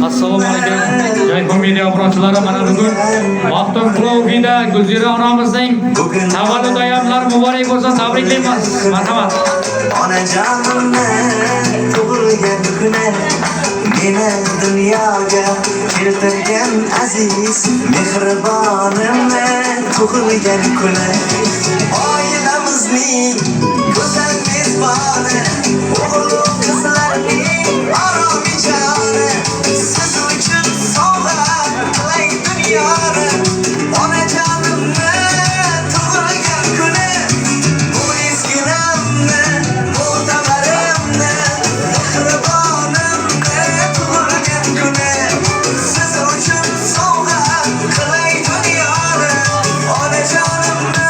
Assalomu alaykum. Joyxon media obunachilari, mana bugun Maxtum Qulog'ida Gulzira onamizning tavallud ayyomlari muborak bo'lsin, tabriklaymiz. Marhamat. Onajonimni tug'ilgan kuni meni dunyoga keltirgan aziz mehribonimni tug'ilgan kuni oilamizning go'zal mezboni o'g'il qizlarning oromijoni siz uchun sovg'a qilay dunyoni onajonimni tug'ilgan kuni bu eskinamni mo'tabarimni mehribonimni tug'ilgan kuni siz uchun sovg'a qilay dunyoni onajonimni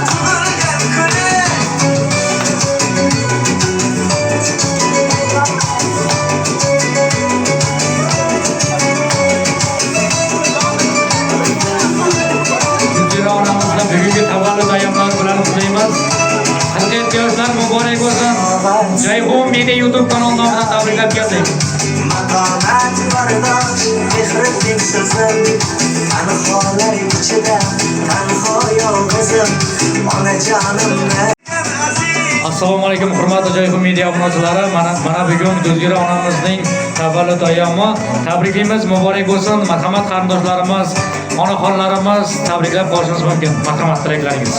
tug'ilgan kuni Gulzira onamizni bugungi tavallud ayyomlari bilan qutlaymiz. 47 yoshlar muborak bo'lsin. Joyxon media YouTube kanali nomidan tabriklab keldik. Maqomat bardosh mehribning so'zim anholar ichida tanho yolg'izim onajonimni Assalomu alaykum hurmatli Joyxon media obunachilari. Mana bugun Gulzira onamizning tavallud ayyomi. Tabriklaymiz, muborak bo'lsin. Marhamat qarindoshlarimiz, onaxonlarimiz tabriklab qolishingiz mumkin. Marhamat tilaklaringiz.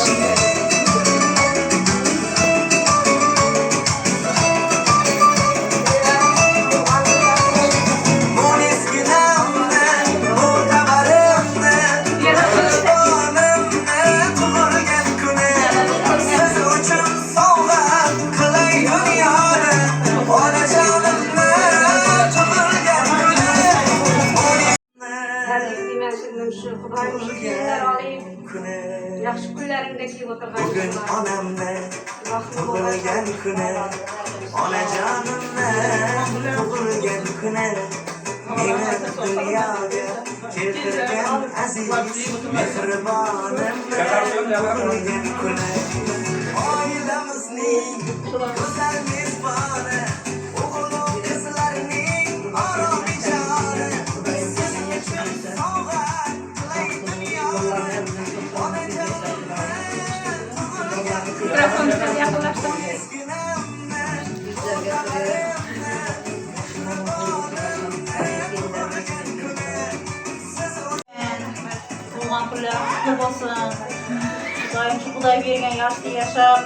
Yaxshi kunlaringdagi Bugun onamni tug'ilgan kuni onajonimni tug'ilgan kuni meni dunyoga keltirgan aziz mehribonimni tug'ilgan kuni oilamizning go'zal mezboni o'g'il qizlarning oromijoni siz uchun sovg'a qilay dunyoni Mikrofonni biraz yaqinlashtiring. Doğan kunlar kutlu bo'lsin. Doim shu Xudoy bergan yoshda yashab,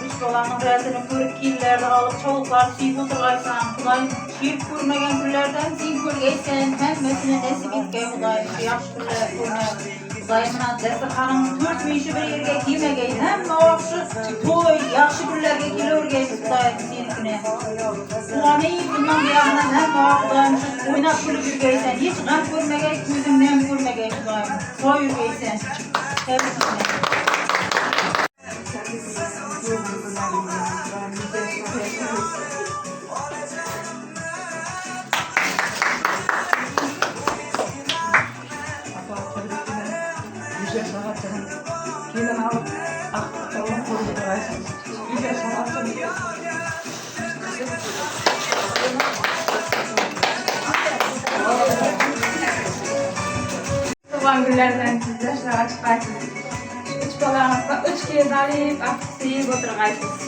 uch bolaning razini ko'rib, kiyimlarni olib, chovuqlarni suyib o'tirgaysan. Xudoy suyib ko'rmagan kunlardan sen ko'rgaysan. Hammasini nasib etgay Xudoy shu yaxshi kunlar ko'rmay. Xudoyimna dasturxonimni 4 ming bir yerga kelmagay. Hamma yaxshi to'y, yaxshi kunlarga kelavergaysiz Xudoy senikini. Quvonay bundan buyog'idan hamma Xudoyim o'ynab kulib yurgaysan. Hech g'am ko'rmagay, ko'zingni ham ko'rmagay Xudoyim. Soy yurgaysan. Tabriklayman. Doğan günlerden sizler çıkarsınız. Üç balanızda 3 kez alıp aksiyip oturgaysınız.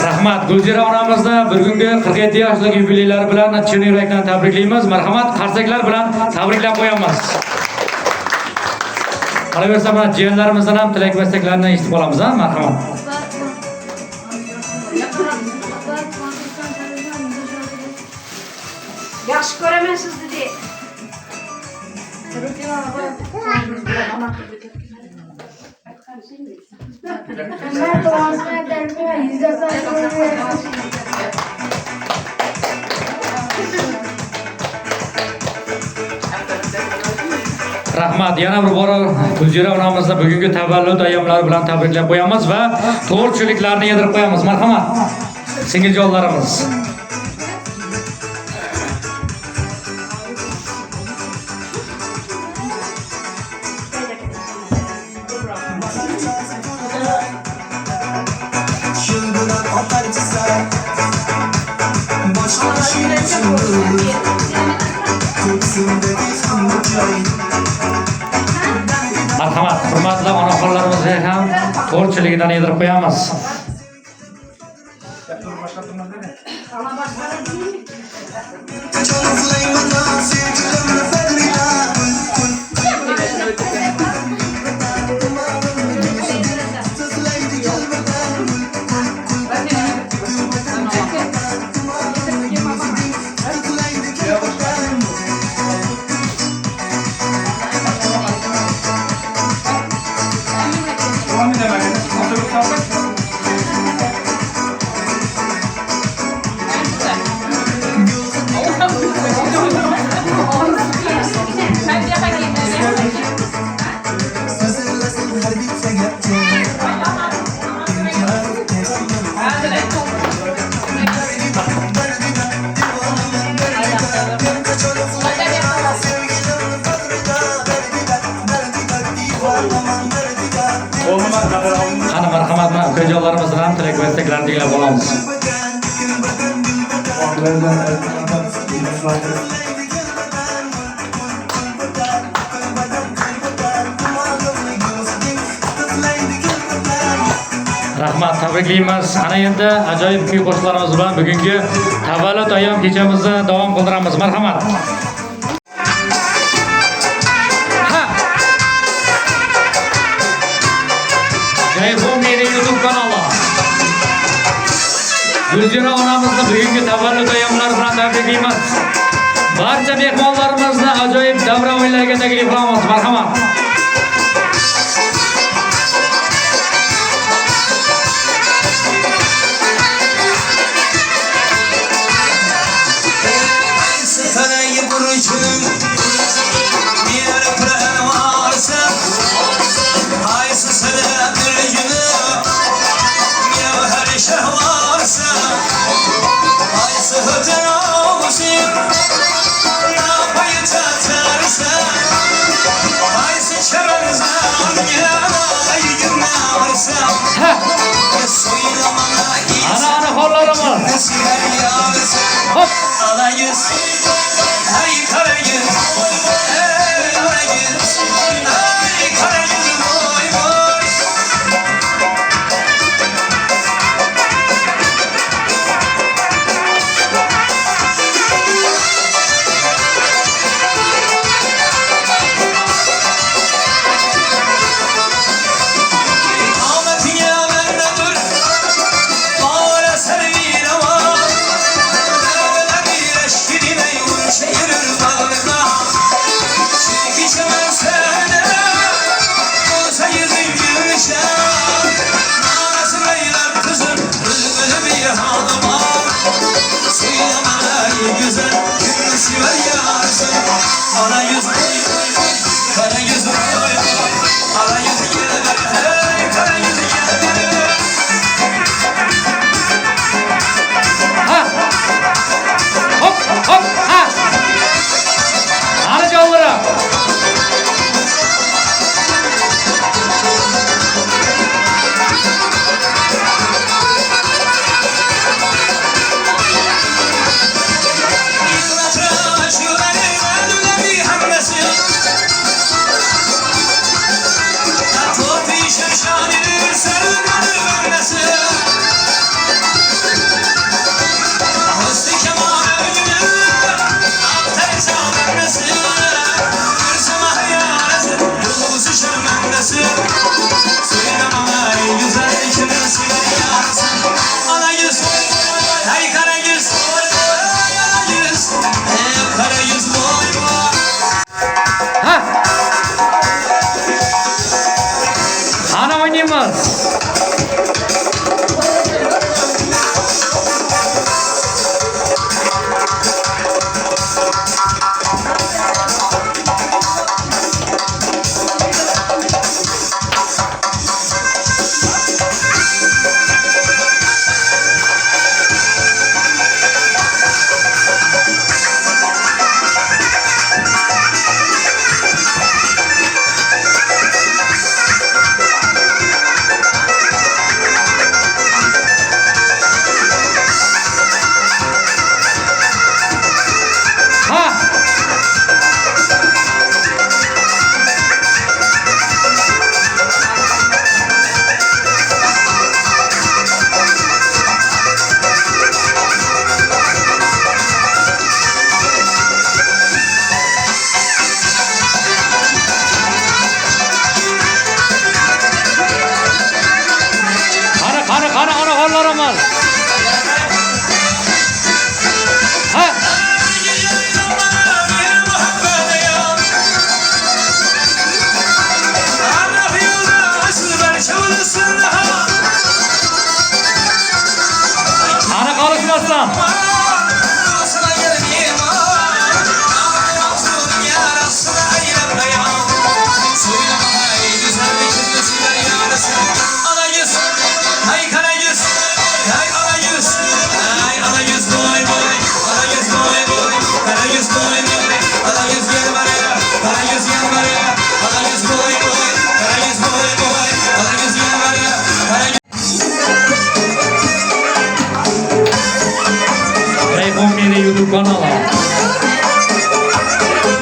Rahmat. Gulzira onamizni bugungi 47 yoshlik yubileylari bilan chin yurakdan tabriklaymiz. Marhamat, qarsaklar bilan tabriklab qo'yamiz. Qolaversa, mana jiyanlarimizdan ham tilak va istaklarini eshitib qolamiz, ha? Marhamat. Yaxshi ko'raman sizni deb. Rahmat. Yana bir bora Gulzira onamizni bugungi tavallud ayyomlari bilan tabriklab qo'yamiz va to'rtchiliklarni yedirib qo'yamiz. Marhamat. Singiljonlarimiz. Şılgıran akar çizer Başka şey düşündür Ko'ksimda fındık joy Marhamat. Hurmatli onaxonlarimizga ham to'rtchiligidan yedirib qo'yamiz. Canımlaymadan sevgilimle fedrida Tızlaydı gelmeden Tızlaydı gelmeden Sızırlasın her bir feyyatçı Qani marhamat bilan ukajonlarimizdan ham tilak va istaklarini tinglab olamiz. Rahmat, tabriklaymiz. Ana endi ajoyib kuy qo'shiqlarimiz bilan bugungi tavallud ayyom kechamizni davom qildiramiz. Marhamat. Ha. Jayhun Media YouTube kanali. Gulzira onamizni bugungi tavallud ayyomlari bilan tabriklaymiz. Barcha mehmonlarimizni ajoyib davra o'yinlariga taklif qilamiz. Marhamat. Sarayı buruşum Bir yere pırağın varsa Haysı sana bir günüm Ya her işe varsa Haysı hıtın olmuşum Napayı tatarsa Haysı çevremizden Ya yürüme varsa Ya soylamana Ana kollarımız. Nesiler yarsa Hop. Ala yüz Ay kara yüz Ay kara yüz Ay kara yüz Boy boy Ahmet ya bende dur Ağla servine var Böyle bir eşkidine yürür dalga Çünkü çemen sene Olsa yüzün gülşen Narası beyler kızım Bülbülü bir halıma Suylamana güzel Gülüsü ver yarsın Ana yüz Kara yüz Ala yüz gel ver Hey kara yüz gel ver Ha. Hop hop ha. Ana canlarım. Yıllar aşkı benim Ölüle bir hamle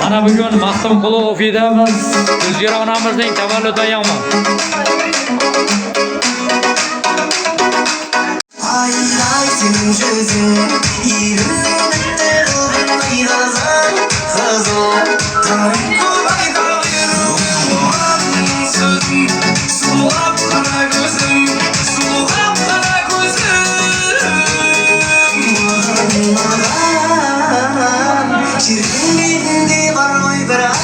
Mana bugun Maxtumqulov uyidamiz. Gulzira onamizning tavallud ayyomi. Aylar senin sözün Yürüdükte kılgın ayrazan Kızım Tarih kolay kalırım Sözüm Sulap kara gözüm Sulap kara gözüm Mağan Şirin birinde var oy bırak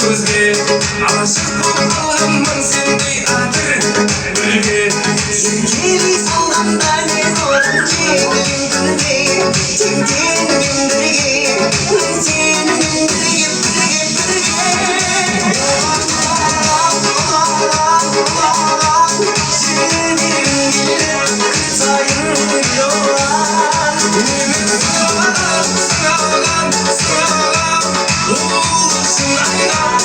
Gözge aşık oldum sendey adır gülge Sevgili sandan ben zorun çekimdürge Çektim gündürge Senin gündürge Sevdiğim gelir kıtayım yoğan Ümit sağlam Olursun ayna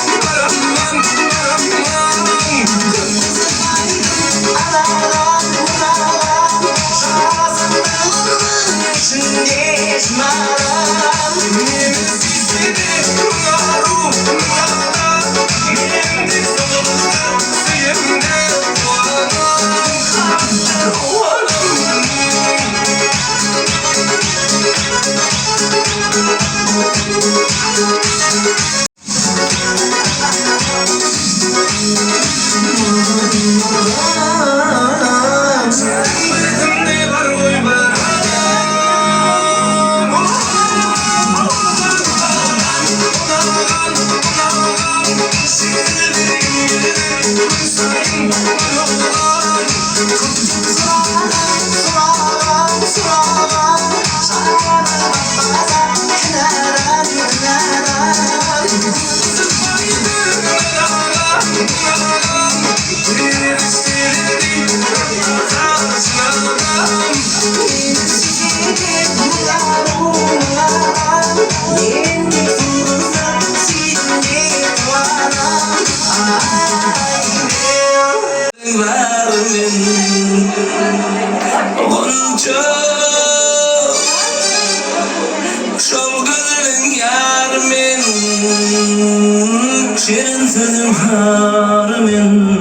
Şirin sözüm harmin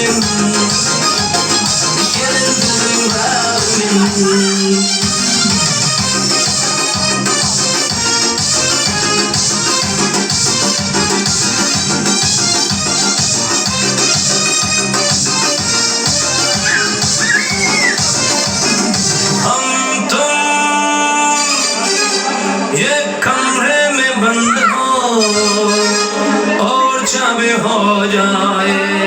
Gelin duymadım. हम तुम ये कमरे में बंद हो और चाबी हो जाए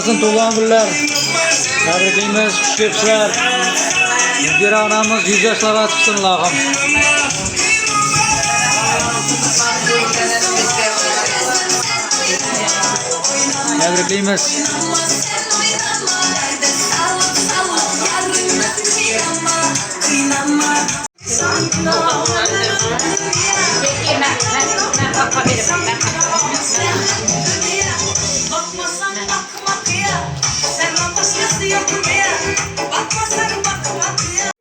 Olsun tuğlan günler. Tebriklaymiz, kuchli Gulzira onamiz 100 yoshlarga chiqsin Allohim. Tebriklaymiz. Bakmasan bakma kıya, senden başkası yok kıya. Bakmasan bakma kıya.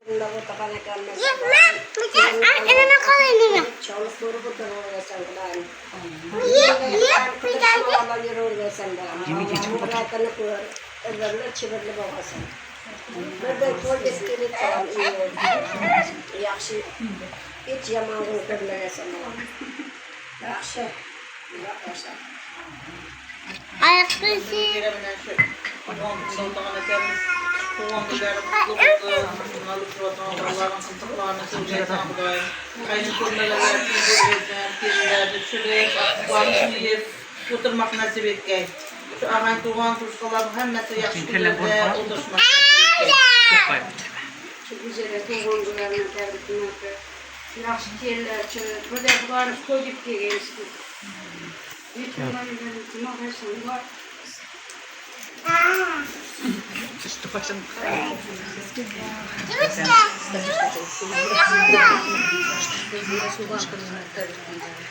Oturmak nasip etken. Şu ağan tuğan kuşkaların hemmesi yaxşı günlerde oturmak nasip etken. Çok güzel tuğanlarını tebriklemek. Yaxşı yerler çörek. Burada bularız koyup gelmiştik. Bir tane benim mahresim var. Девочка, Gözüyle soğan kılığına tabrikleyeceğim.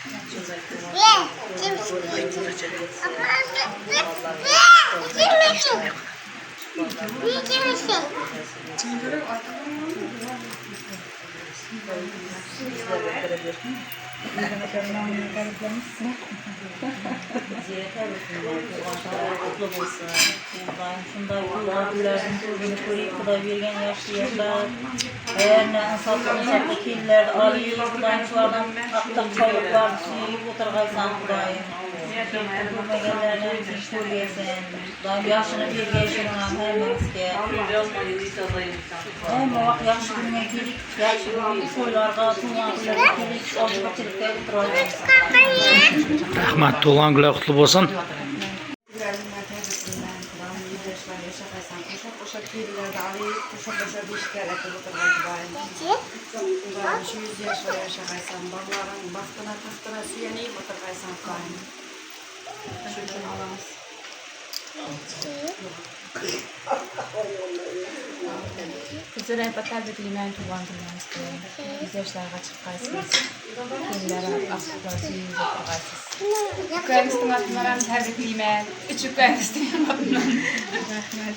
Kutlu olsun. Şunday Allah'ın sözünü koruyup Kuday vergen yaşlı yaşlar. Eğer ne insaflı killer alayım Kuday'ın şulardan aktık çavuklar suyup oturgaysan Kuday'ın. Kurmagenlerine iş koruyesin. Kuday'ın yaşını vergen şunundan hemmenizge. Hem o vakit yaxşı gününe gelip, yaxşı gününe soylarga, tuğanlarga gelip, oşqaçılıkta oturayız. Rahmat, tug'ilgan kunlar qutlug' bo'lsin. Sizlere hep tabrikleymen tuğan günlerinizde. Biz yaşlarga çıkaysınız. Kendilere asıklar suyunuzu oturgaysınız. Ukraynistin atınlarını tabrikleymen. Üç Ukraynistin atınlarını. Rahmet.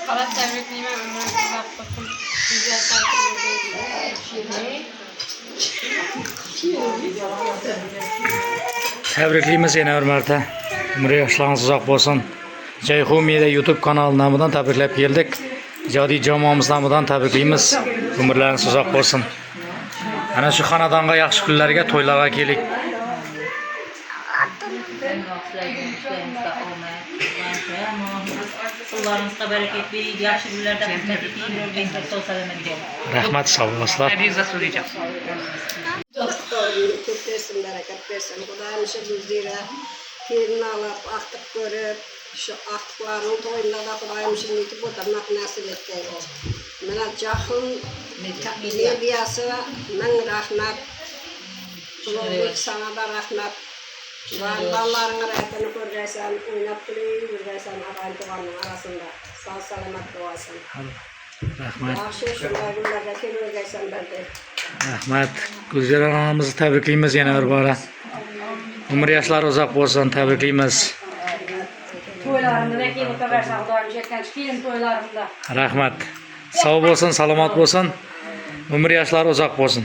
Kalat tabrikleymen. Ömrünüzü bakın. Güzel tabrikleymen. Tabriklaymiz yana bir marta. Umri yoshlarimiz uzoq bo'lsin. Jayhu Media YouTube kanali nomidan tabriklab keldik. Ijodiy jamoamiz nomidan tabriklaymiz. Umrlaringiz uzoq bo'lsin. Ana shu xonadonga yaxshi kunlarga, to'ylarga keling. Kullarınızda bereket vereyim, yaxşı günlerde hizmet edeyim, ölgensizlik sol selamet olun. Rahmat, sog' bo'lasizlar. Çok versin, bereket versin. Kudayım şu düzlere fiirini alıp, aktık görüp, şu aktıklarının toyunda da Kudayım şimdi yitip oturmak nasip ettiği o. Bana Cahun Medyası, ben rahmet. Kulağılık sana da rahmet. Ballarının rahatını görürsen, oynap duruyor, görürsen adayın tuğanın arasında. Sağ selamet doğasın. Rahmat. Yaxşı şunday günlərdə kim ölgəysən bəlkə. Rahmat. Gulzira onamizni tabriklaymiz yana bir bora. Umr yoshlari uzoq bo'lsin, tabriklaymiz. Toylarında belki oturarsan, Kudayım çekten çıkayım toylarında. Rahmat. Sog' bo'lsin, salomat bo'lsin. Umr yoshlari uzoq bo'lsin.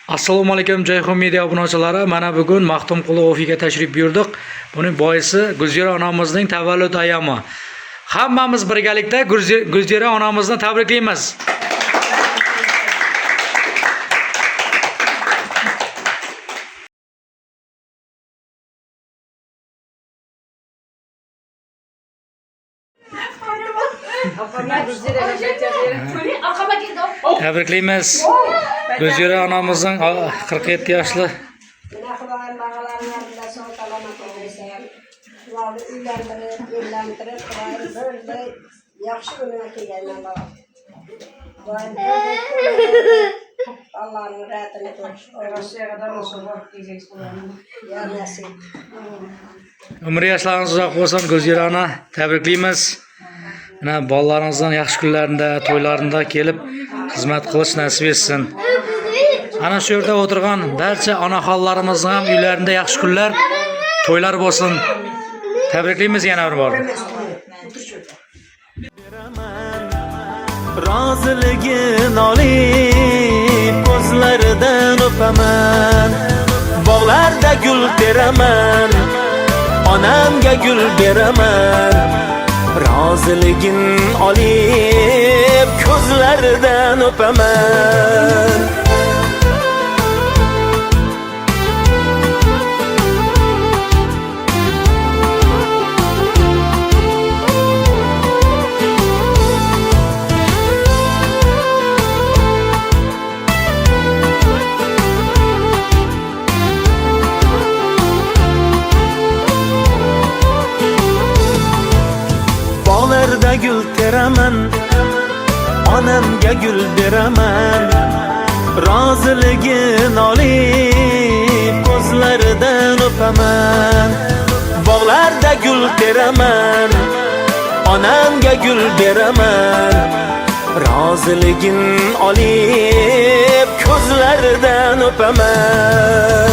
Assalomu alaykum Jayhu Media obunachilari. Mana bugun Maxtumquli ofiga tashrif buyurdik. Buning boisi Gulzira onamizning tavallud ayyomi. Hammamiz birgalikda Gulzira onamizni tabriklaymiz. Tabriklaymiz. Gulzira onamizning 47 yoshli Yine Kudayım bağaların yanında son salamat olursan. Kulağını evlendirip, Kudayım böyle yaxşı gününe kelgenden bağlı. Kudayım böyle Allah'ın rahatını koy. Orasıya kadar olsun bak diyecek Kudayım. Ya nasip. Umr yoshlaringiz uzoq bo'lsin. Gulzira ona tabriklaymiz. Mana bolalaringizning yaxshi kunlarida, to'ylarida kelib xizmat qilish nasib etsin. Ana shu yerda o'tirgan barcha onaxonlarimizning ham uylarida yaxshi kunlar, to'ylar bo'lsin. Tabriklaymiz yana bir bor. Roziligin olib ko'zlaridan o'paman. Bog'larda gul teraman, onamga gul beraman. Roziligin olib ko'zlaridan o'paman. Bog'larda gul teraman, onamga gul beraman. Roziligin olib ko'zlaridan o'paman. Bog'larda gul teraman, onamga gul beraman, roziligin olib ko'zlaridan o'paman.